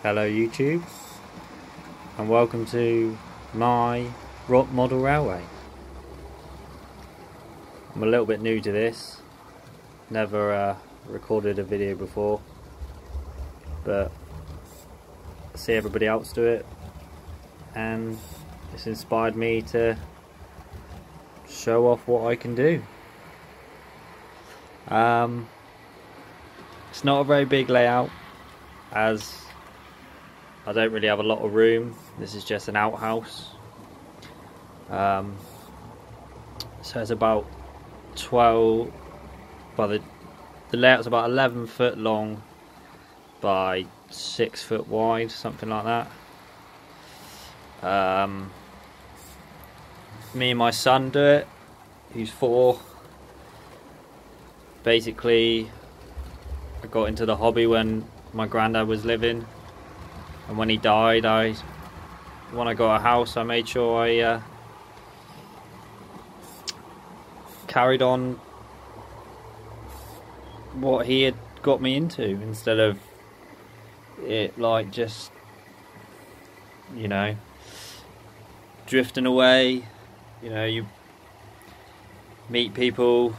Hello YouTube, and welcome to my model railway. I'm a little bit new to this, never recorded a video before, but I see everybody else do it and it's inspired me to show off what I can do. It's not a very big layout, as I don't really have a lot of room. This is just an outhouse. So it's about 12, well the layout's about 11 foot long by 6 foot wide, something like that. Me and my son do it, who's 4. Basically, I got into the hobby when my granddad was living, and when he died, when I got a house, I made sure I carried on what he had got me into, instead of it like just, you know, drifting away. You know, you meet people,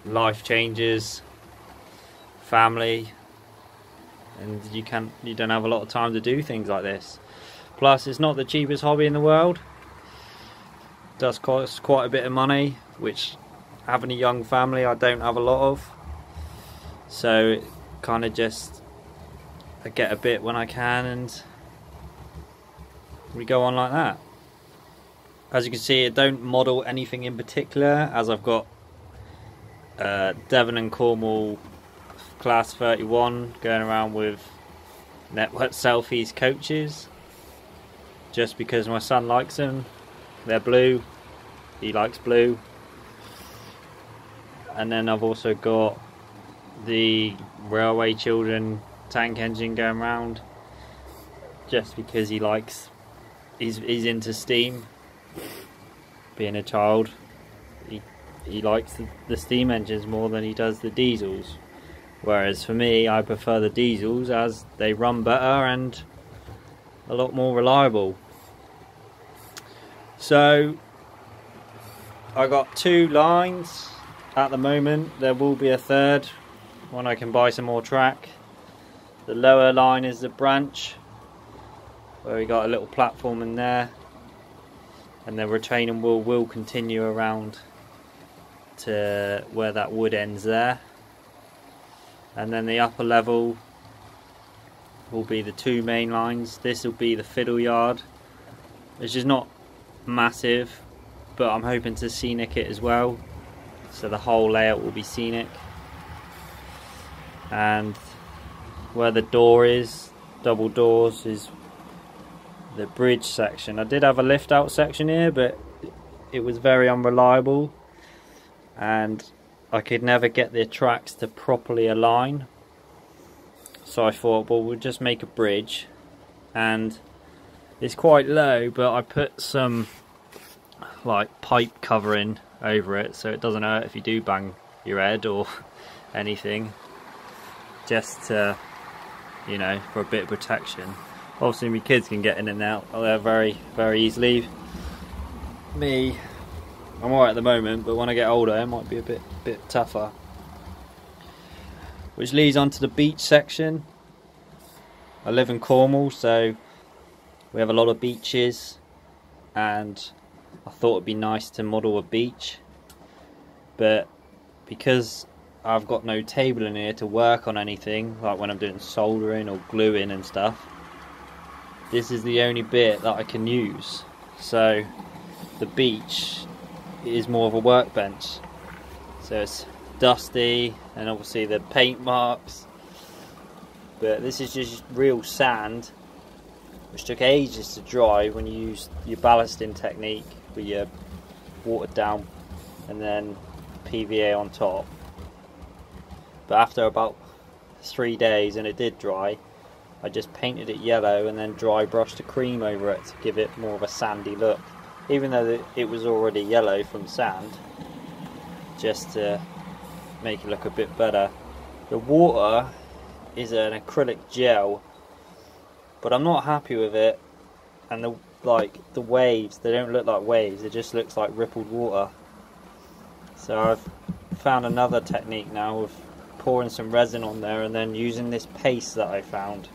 life changes, family, and you don't have a lot of time to do things like this. Plus, it's not the cheapest hobby in the world. It does cost quite a bit of money, which, having a young family, I don't have a lot of. So it kind of just, I get a bit when I can, and we go on like that. As you can see, I don't model anything in particular, as I've got Devon and Cornwall Class 31 going around with network selfies coaches, just because my son likes them. They're blue, he likes blue. And then I've also got the Railway Children tank engine going around, just because he likes, he's into steam. Being a child, he likes the steam engines more than he does the diesels. Whereas for me, I prefer the diesels, as they run better and a lot more reliable. So I got 2 lines at the moment. There will be a third when I can buy some more track. The lower line is the branch, where we got a little platform in there, and the retaining wheel will continue around to where that wood ends there. And then the upper level will be the 2 main lines. This will be the fiddle yard, which is not massive, but I'm hoping to scenic it as well, so the whole layout will be scenic. And where the door is, double doors, is the bridge section. I did have a lift out section here, but it was very unreliable, and I could never get the tracks to properly align. So I thought, well, we'll just make a bridge, and it's quite low, but I put some like pipe covering over it, so it doesn't hurt if you do bang your head or anything, just to, you know, for a bit of protection. Obviously my kids can get in and out there very, very easily. Me, I'm alright at the moment, but when I get older it might be a bit tougher. Which leads on to the beach section. I live in Cornwall, so we have a lot of beaches, and I thought it'd be nice to model a beach, but because I've got no table in here to work on anything, like when I'm doing soldering or gluing and stuff, this is the only bit that I can use. So the beach is more of a workbench, so it's dusty, and obviously the paint marks, but this is just real sand, which took ages to dry when you use your ballasting technique with your watered down and then PVA on top. But after about 3 days, and it did dry, I just painted it yellow and then dry brushed a cream over it to give it more of a sandy look, even though it was already yellow from sand, just to make it look a bit better. The water is an acrylic gel but I'm not happy with it. And the waves, they don't look like waves, it just looks like rippled water. So I've found another technique now of pouring some resin on there and then using this paste that I found,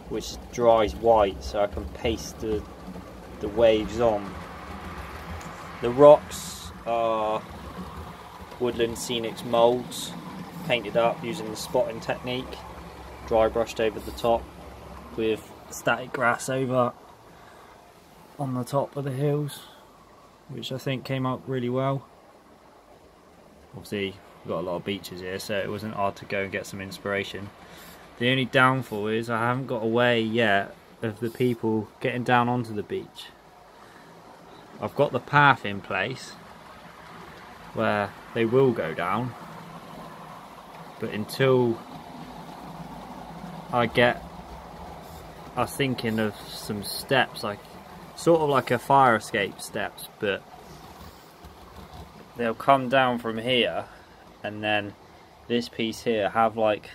which dries white, so I can paste the waves on. The rocks are Woodland Scenics moulds, painted up using the spotting technique, dry brushed over the top with static grass over on the top of the hills, which I think came out really well. Obviously we've got a lot of beaches here, so it wasn't hard to go and get some inspiration. The only downfall is I haven't got a way yet of the people getting down onto the beach. I've got the path in place where they will go down, but until I was thinking of some steps, like sort of like a fire escape steps, but they'll come down from here and then this piece here have like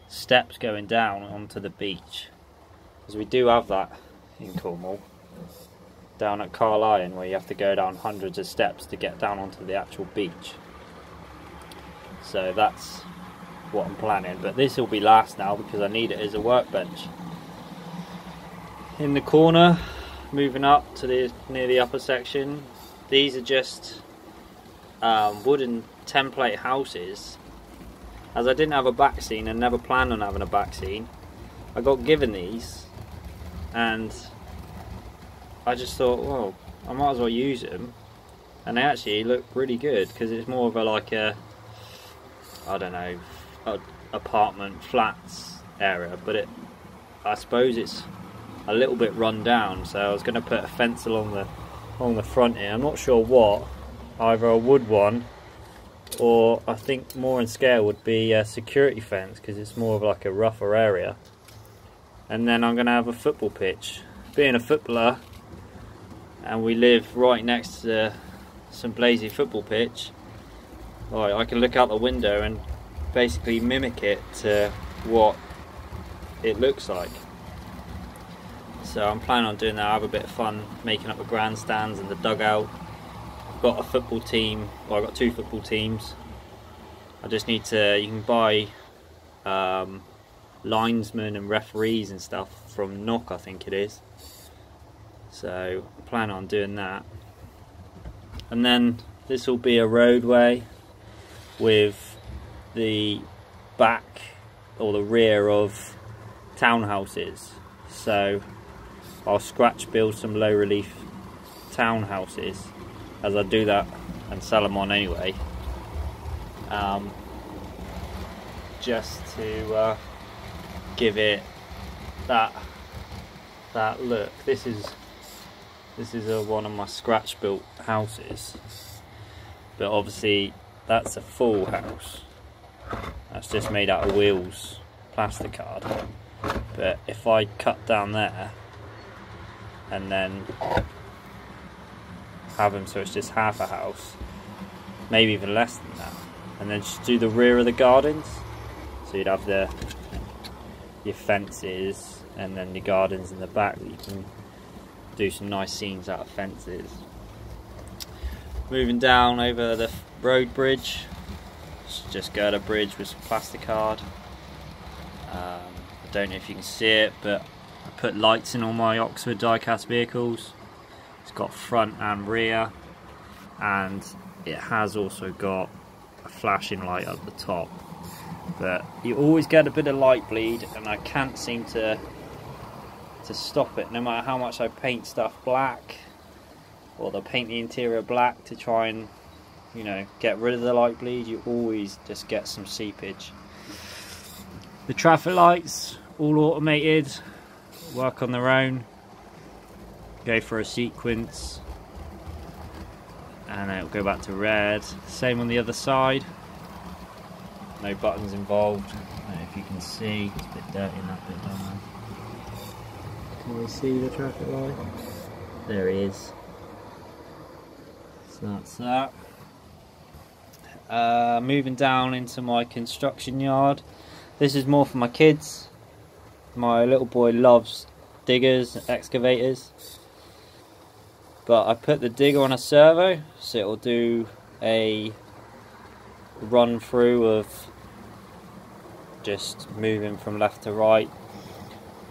steps going down onto the beach, because we do have that in Cornwall down at Carlisle, where you have to go down hundreds of steps to get down onto the actual beach. So that's what I'm planning, but this will be last now because I need it as a workbench. In the corner, moving up to near the upper section, these are just wooden template houses. As I didn't have a back scene and never planned on having a back scene, I got given these and I just thought, well, I might as well use them, and they actually look really good because it's more of a like a, I don't know, apartment flats area, but I suppose it's a little bit run down, so I was going to put a fence along the front here. I'm not sure what, either a wood one, or I think more in scale would be a security fence, because it's more of like a rougher area. And then I'm going to have a football pitch. Being a footballer, and we live right next to some Blazy football pitch, I can look out the window and basically mimic it to what it looks like. So I'm planning on doing that. I have a bit of fun making up the grandstands and the dugout. I've got a football team, well, I've got 2 football teams. I just need to, you can buy linesmen and referees and stuff from Knock, I think it is. So I plan on doing that. And then this will be a roadway with the back or the rear of townhouses. So I'll scratch build some low relief townhouses, as I do that and sell them on anyway, just to give it that look. This is one of my scratch built houses, but obviously that's a full house. That's just made out of wheels, plastic card. But if I cut down there and then have them so it's just half a house, maybe even less than that, and then just do the rear of the gardens, so you'd have your fences and then the gardens in the back that you can do some nice scenes out of fences. Moving down over the road bridge, just go to a bridge with some plastic card. I don't know if you can see it, but I put lights in all my Oxford die-cast vehicles. It's got front and rear, and it has also got a flashing light at the top. But you always get a bit of light bleed, and I can't seem to stop it, no matter how much I paint stuff black, or they'll paint the interior black to try and, you know, get rid of the light bleed. You always just get some seepage. The traffic lights, all automated, work on their own, go for a sequence, and it'll go back to red. Same on the other side, no buttons involved. I don't know if you can see, it's a bit dirty in that bit down there. Can we see the traffic light? There he is. So that's that. Moving down into my construction yard. This is more for my kids. My little boy loves diggers, excavators, but I put the digger on a servo, so it'll do a run through of just moving from left to right.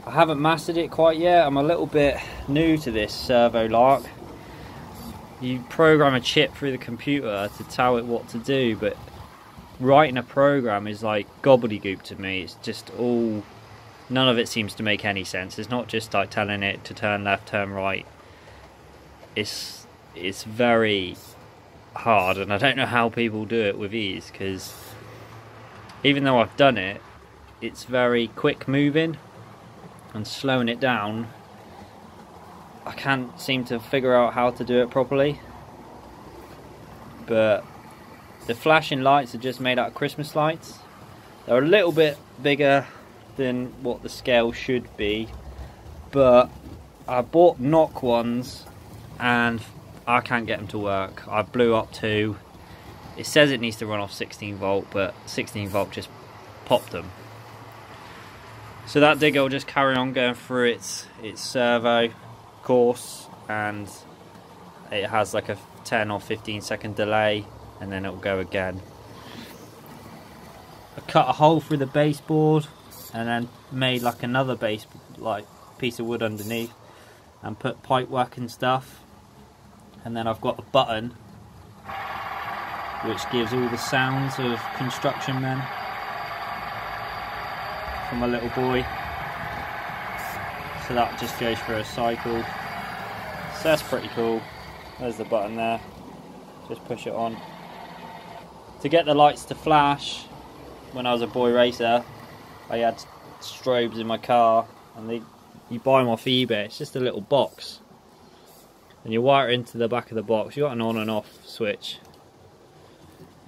I haven't mastered it quite yet. I'm a little bit new to this servo lark. You program a chip through the computer to tell it what to do, but writing a program is like gobbledygook to me. It's just all, none of it seems to make any sense. It's not just like telling it to turn left, turn right. It's very hard, and I don't know how people do it with ease, because even though I've done it, it's very quick moving, and slowing it down, I can't seem to figure out how to do it properly. But the flashing lights are just made out of Christmas lights. They're a little bit bigger than what the scale should be, but I bought knock ones and I can't get them to work. I blew up 2. It says it needs to run off 16 volt, but 16 volt just popped them. So that digger will just carry on going through its servo course, and it has like a 10 or 15 second delay, and then it'll go again. I cut a hole through the baseboard and then made like another base, like piece of wood underneath, and put pipe work and stuff. And then I've got a button which gives all the sounds of construction men from my little boy. So that just goes through a cycle. So that's pretty cool. There's the button there. Just push it on. To get the lights to flash, when I was a boy racer, I had strobes in my car, and you buy them off eBay. It's just a little box, and you wire it into the back of the box. You got an on and off switch,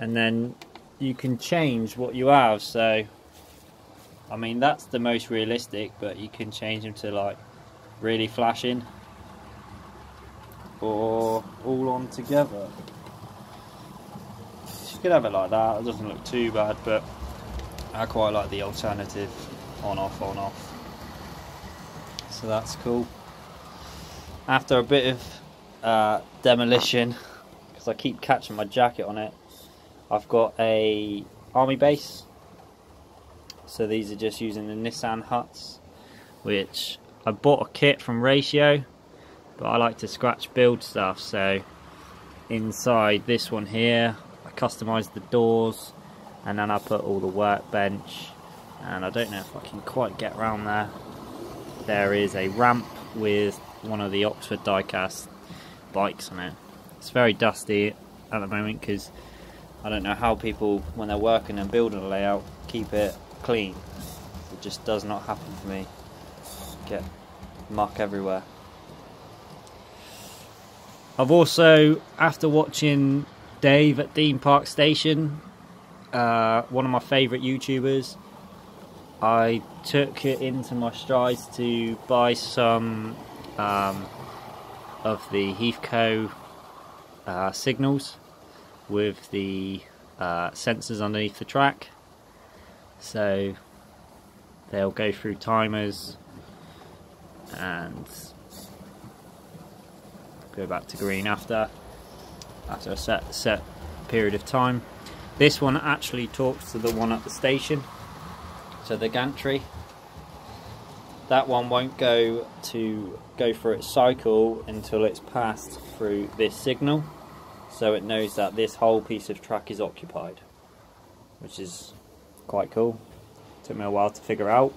and then you can change what you have. So I mean, that's the most realistic, but you can change them to like really flashing or all on together. You could have it like that. It doesn't look too bad, but I quite like the alternative on off on off. So that's cool. After a bit of demolition, because I keep catching my jacket on it, I've got a army base. So these are just using the Nissan huts, which I bought a kit from Ratio, but I like to scratch build stuff. So inside this one here, I customised the doors, and then I put all the workbench, and I don't know if I can quite get around there. There is a ramp with one of the Oxford diecast bikes on it. It's very dusty at the moment because I don't know how people, when they're working and building a layout, keep it clean. It just does not happen for me. Get muck everywhere. I've also, after watching Dave at Dean Park Station, one of my favourite YouTubers, I took it into my strides to buy some of the Heathco signals with the sensors underneath the track. So they'll go through timers and go back to green after a set period of time. This one actually talks to the one at the station, so the gantry. That one won't go through its cycle until it's passed through this signal, so it knows that this whole piece of track is occupied, which is quite cool. Took me a while to figure out.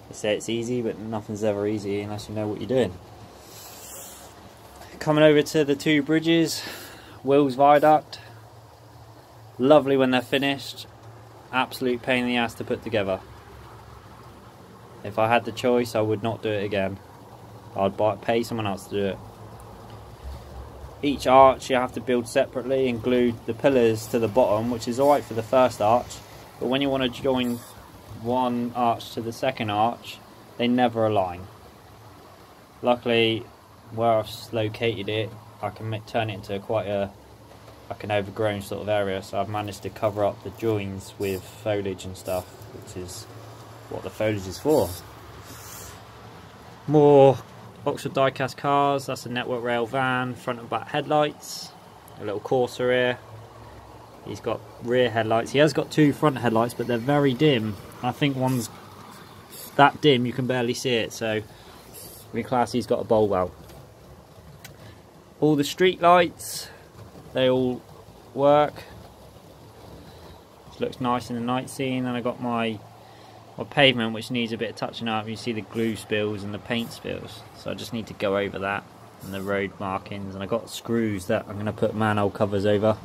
They say it's easy, but nothing's ever easy unless you know what you're doing. Coming over to the two bridges, Wills Viaduct. Lovely when they're finished. Absolute pain in the ass to put together. If I had the choice, I would not do it again. I'd pay someone else to do it. Each arch you have to build separately and glue the pillars to the bottom, which is alright for the first arch, but when you want to join one arch to the second arch, they never align. Luckily, where I've located it, I can turn it into quite like an overgrown sort of area, so I've managed to cover up the joins with foliage and stuff, which is what the foliage is for. More Oxford die-cast cars. That's a Network Rail van, front and back headlights. A little Corsa here. He's got rear headlights. He has got two front headlights, but they're very dim. I think one's that dim you can barely see it, so really classy. He's got a bulb out. All the street lights, they all work. This looks nice in the night scene. And I got my pavement, which needs a bit of touching up. You see the glue spills and the paint spills, so I just need to go over that and the road markings. And I got screws that I'm going to put manhole covers over.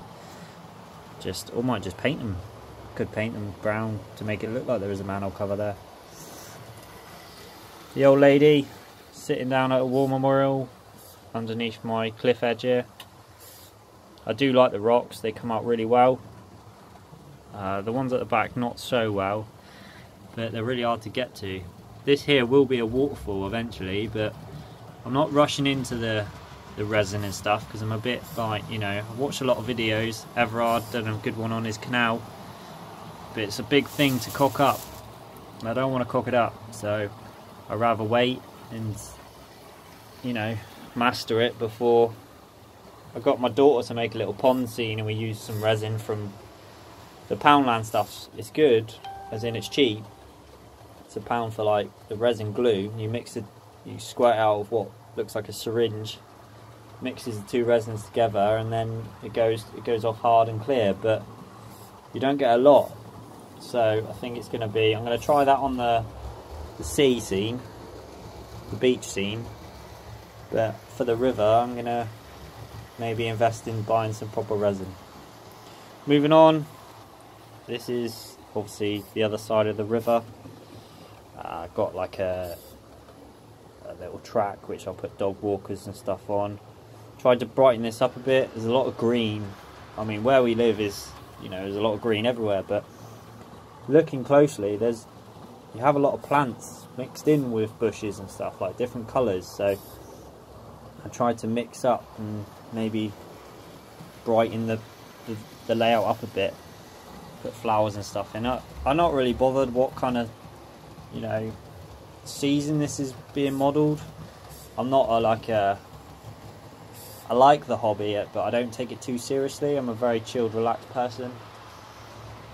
Or might just paint them. Could paint them brown to make it look like there is a manhole cover there. The old lady sitting down at a war memorial underneath my cliff edge here. I do like the rocks, they come out really well. The ones at the back not so well, but they're really hard to get to. This here will be a waterfall eventually, but I'm not rushing into the resin and stuff because I'm a bit like, you know, I've watched a lot of videos. Everard done a good one on his canal, but it's a big thing to cock up and I don't want to cock it up, so I'd rather wait and, you know, master it before. I got my daughter to make a little pond scene and we used some resin from the Poundland stuff. It's good, as in it's cheap. It's £1 for like the resin glue. You mix it, you squirt out of what looks like a syringe, mixes the two resins together, and then it goes off hard and clear, but you don't get a lot. So I think it's going to be, I'm going to try that on the sea scene, the beach scene, but for the river I'm going to maybe invest in buying some proper resin. Moving on, this is obviously the other side of the river. I've got like a little track which I'll put dog walkers and stuff on. Tried to brighten this up a bit. There's a lot of green. I mean, where we live is, you know, there's a lot of green everywhere, but looking closely, you have a lot of plants mixed in with bushes and stuff, like different colours. So I tried to mix up and maybe brighten the layout up a bit, put flowers and stuff in it. I'm not really bothered what kind of, you know, season this is being modelled. I'm not I like the hobby, but I don't take it too seriously. I'm a very chilled, relaxed person,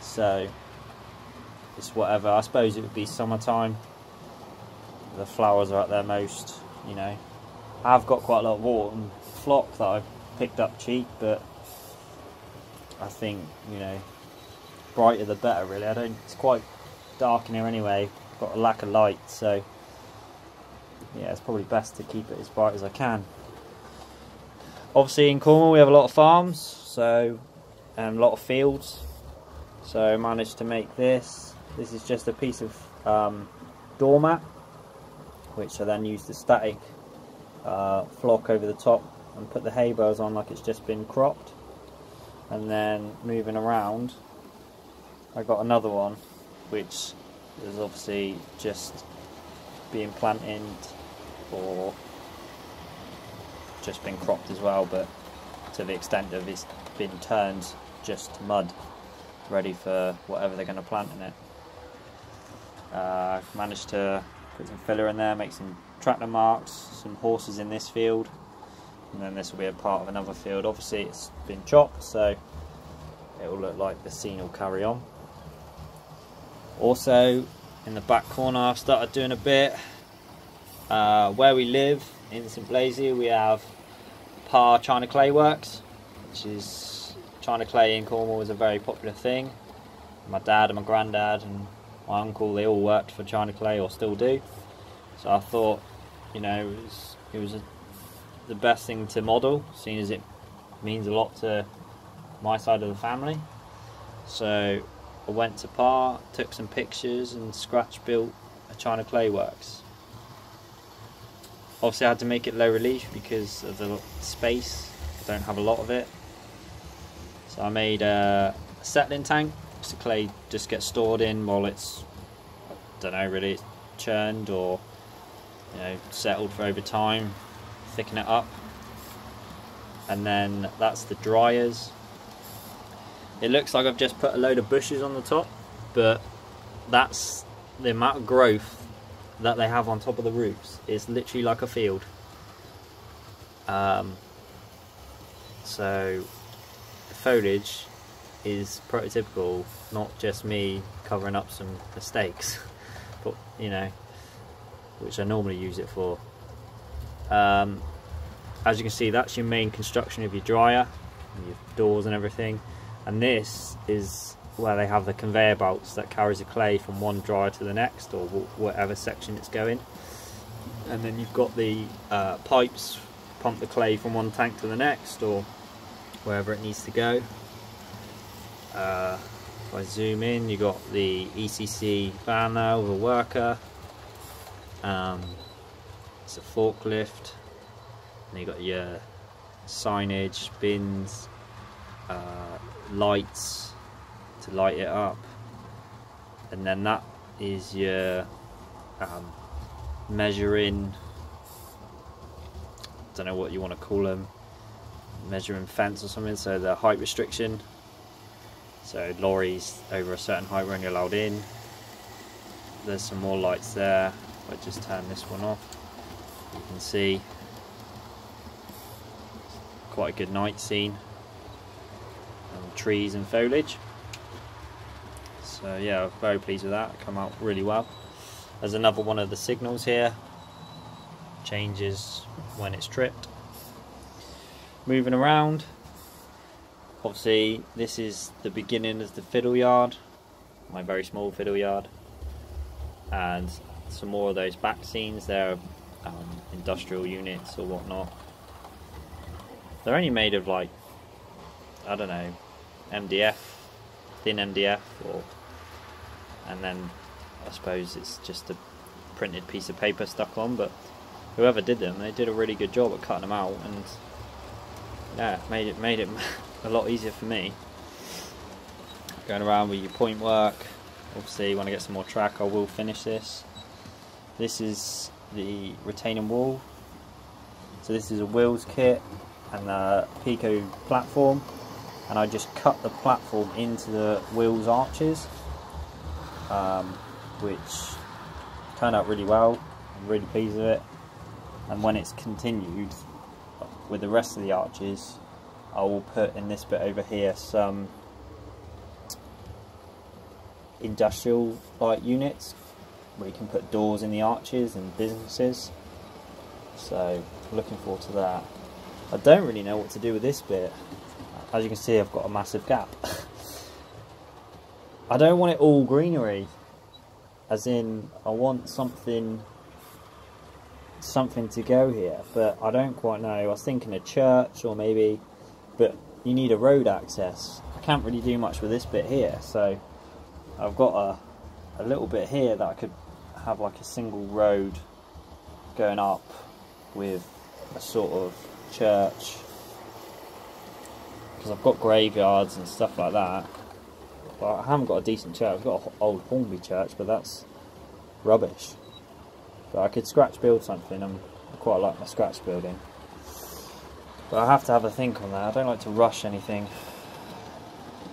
so it's whatever. I suppose it would be summertime. The flowers are at their most, you know. I've got quite a lot of autumn flock that I've picked up cheap, but I think, you know, brighter the better really. It's quite dark in here anyway, got a lack of light, so yeah, it's probably best to keep it as bright as I can. Obviously in Cornwall we have a lot of farms, so a lot of fields, so I managed to make this. This is just a piece of doormat, which I then used the static flock over the top and put the hay bales on like it's just been cropped. And then moving around, I got another one which is obviously just being planted or just been cropped as well, but to the extent of it's been turned just to mud, ready for whatever they're going to plant in it. I've managed to put some filler in there, make some tractor marks, some horses in this field, and then this will be a part of another field. Obviously it's been chopped, so it will look like the scene will carry on. Also in the back corner I've started doing a bit. Where we live in St Blazey we have Parr China Clay Works, which is China clay in Cornwall is a very popular thing. My dad and my granddad and my uncle, they all worked for China Clay or still do. So I thought, you know, it was the best thing to model, seeing as it means a lot to my side of the family. So I went to Parr, took some pictures and scratch built a China Clay Works. Obviously I had to make it low relief because of the space, I don't have a lot of it. So I made a settling tank, so the clay just gets stored in while it's, I don't know really, it's churned or, you know, settled for over time, thicken it up. And then that's the dryers. It looks like I've just put a load of bushes on the top, but that's the amount of growth that they have on top of the roofs is literally like a field. So the foliage is prototypical, not just me covering up some mistakes, but you know, which I normally use it for. As you can see, that's your main construction of your dryer, and your doors and everything, and this is where they have the conveyor belts that carries the clay from one dryer to the next, or whatever section it's going. And then you've got the pipes pump the clay from one tank to the next, or wherever it needs to go. If I zoom in, you've got the ECC van there with a worker. It's a forklift. And you've got your signage, bins, lights to light it up, and then that is your measuring, don't know what you want to call them, measuring fence or something, so the height restriction, so lorries over a certain height were only allowed in. There's some more lights there. If I just turn this one off, you can see quite a good night scene, and trees and foliage. So yeah, I'm very pleased with that. It come out really well. There's another one of the signals here, changes when it's tripped. Moving around, obviously this is the beginning of the fiddle yard, my very small fiddle yard, and some more of those back scenes there, industrial units or whatnot. They're only made of, like, I don't know, MDF, thin MDF, and then I suppose it's just a printed piece of paper stuck on, but whoever did them, they did a really good job at cutting them out, and yeah, made it a lot easier for me. Going around with your point work. Obviously when I get some more track I will finish this. This is the retaining wall. So this is a wheels kit and a Pico platform, and I just cut the platform into the wheels arches, which turned out really well. I'm really pleased with it, and when it's continued with the rest of the arches, I will put in this bit over here some industrial like units where you can put doors in the arches and businesses. So looking forward to that. I don't really know what to do with this bit. As you can see, I've got a massive gap. I don't want it all greenery, as in I want something to go here, but I don't quite know. I was thinking a church or maybe, but you need a road access. I can't really do much with this bit here, so I've got a little bit here that I could have like a single road going up with a sort of church, because I've got graveyards and stuff like that, but I haven't got a decent church. I've got an old Hornby church, but that's rubbish. But I could scratch build something, and I quite like my scratch building, but I have to have a think on that. I don't like to rush anything.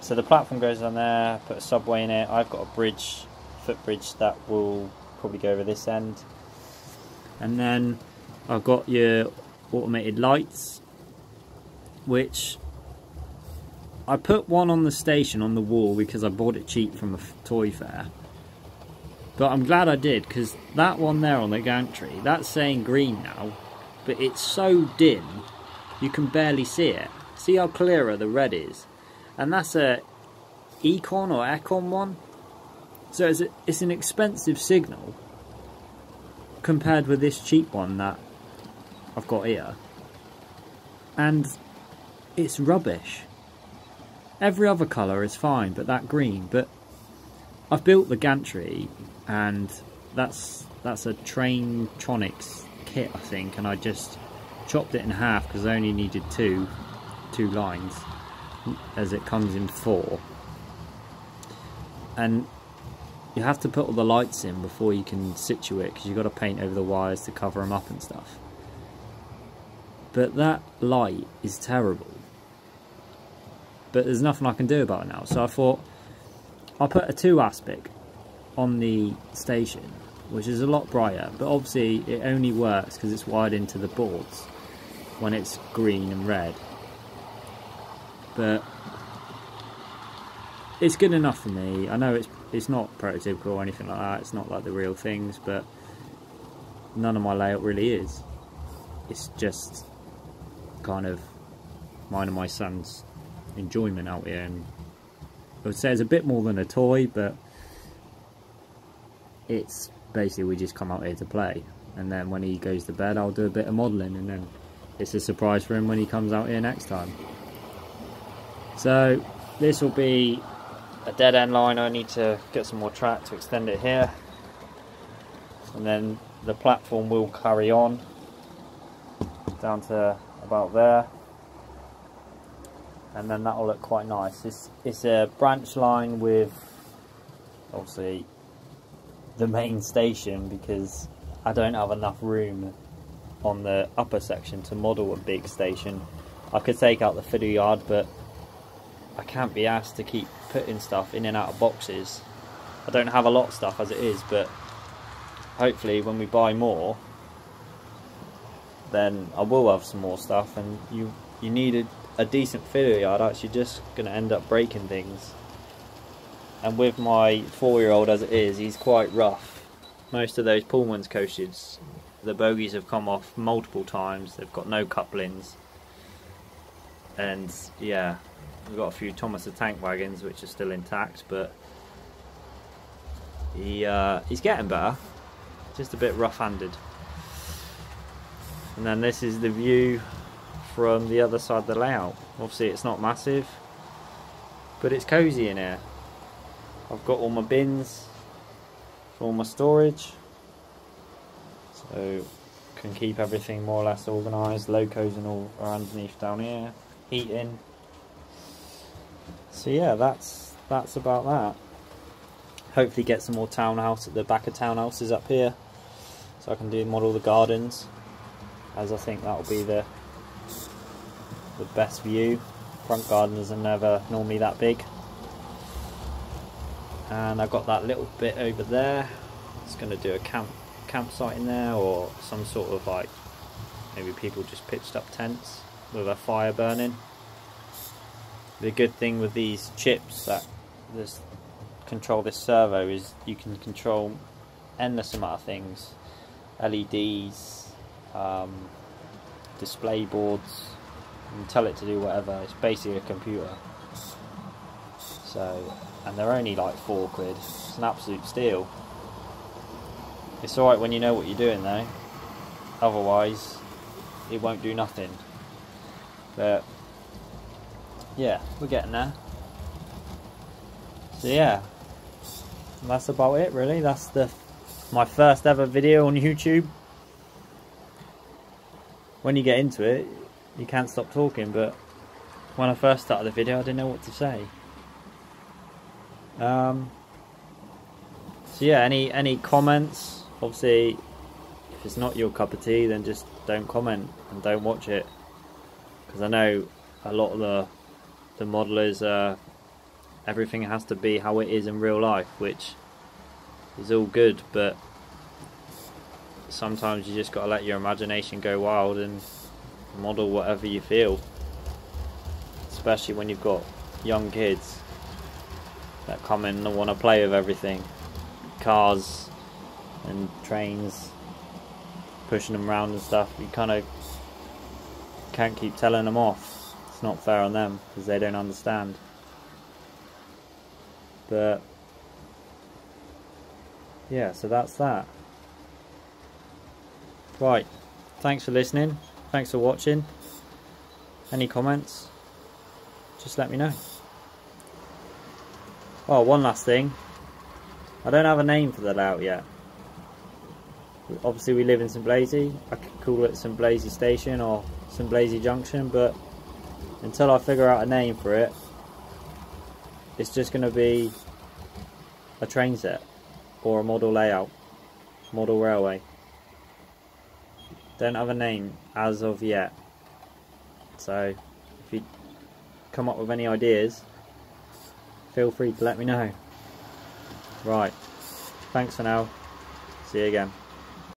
So the platform goes on there, put a subway in it. I've got a bridge, footbridge, that will probably go over this end, and then I've got your automated lights, which I put one on the station on the wall because I bought it cheap from a toy fair. But I'm glad I did, because that one there on the gantry, that's saying green now, but it's so dim you can barely see it. See how clearer the red is? And that's a Econ or Econ one. So it's an expensive signal compared with this cheap one that I've got here. And it's rubbish. Every other colour is fine, but that green. But I've built the gantry, and that's a Traintronics kit, I think, and I just chopped it in half because I only needed two lines, as it comes in 4. And you have to put all the lights in before you can situ it, because you've got to paint over the wires to cover them up and stuff. But that light is terrible. But there's nothing I can do about it now. So I thought I'll put a 2 aspect on the station, which is a lot brighter, but obviously it only works because it's wired into the boards when it's green and red. But it's good enough for me. I know it's not prototypical or anything like that, it's not like the real things, but none of my layout really is. It's just kind of mine and my son's enjoyment out here, and I would say it's a bit more than a toy, but it's basically we just come out here to play, and then when he goes to bed I'll do a bit of modelling, and then it's a surprise for him when he comes out here next time. So this will be a dead end line. I need to get some more track to extend it here, and then the platform will carry on down to about there, and then that will look quite nice. It's a branch line with obviously the main station, because I don't have enough room on the upper section to model a big station. I could take out the fiddle yard, but I can't be asked to keep putting stuff in and out of boxes. I don't have a lot of stuff as it is, but hopefully when we buy more, then I will have some more stuff, and you need a decent fiddle yard. Actually just going to end up breaking things, and with my 4-year-old as it is, he's quite rough. Most of those Pullman's coaches, the bogies have come off multiple times, they've got no couplings, and yeah, we've got a few Thomas the Tank wagons which are still intact, but he's getting better, just a bit rough-handed. And then this is the view from the other side of the layout. Obviously it's not massive, but it's cozy in here. I've got all my bins for all my storage, so can keep everything more or less organised. Locos and all are underneath down here, heating. So yeah, that's about that. Hopefully get some more townhouse at the back of townhouses up here, so I can model the gardens, as I think that'll be the best view. Front gardens are never normally that big. And I've got that little bit over there. It's going to do a campsite in there, or some sort of, like, maybe people just pitched up tents with a fire burning. The good thing with these chips that control this servo is you can control endless amount of things. LEDs, display boards, and tell it to do whatever. It's basically a computer. So, and they're only like £4. It's an absolute steal. It's alright when you know what you're doing though, otherwise it won't do nothing. But yeah, we're getting there. So yeah, that's about it really. That's my first ever video on YouTube. When you get into it, you can't stop talking, but when I first started the video I didn't know what to say. So yeah, any comments? Obviously, if it's not your cup of tea, then just don't comment and don't watch it, because I know a lot of the modelers, everything has to be how it is in real life, which is all good, but sometimes you just got to let your imagination go wild and model whatever you feel, especially when you've got young kids that come in and want to play with everything, cars and trains, pushing them around and stuff. You kind of can't keep telling them off. It's not fair on them because they don't understand. But yeah, so that's that. Right, thanks for listening, thanks for watching. Any comments, just let me know. Oh, one last thing, I don't have a name for the layout yet. Obviously we live in St Blasey, I could call it St Blasey Station or St Blasey Junction, but until I figure out a name for it, it's just going to be a train set or a model layout, model railway. Don't have a name as of yet, so if you come up with any ideas, feel free to let me know. Right, thanks for now, See you again.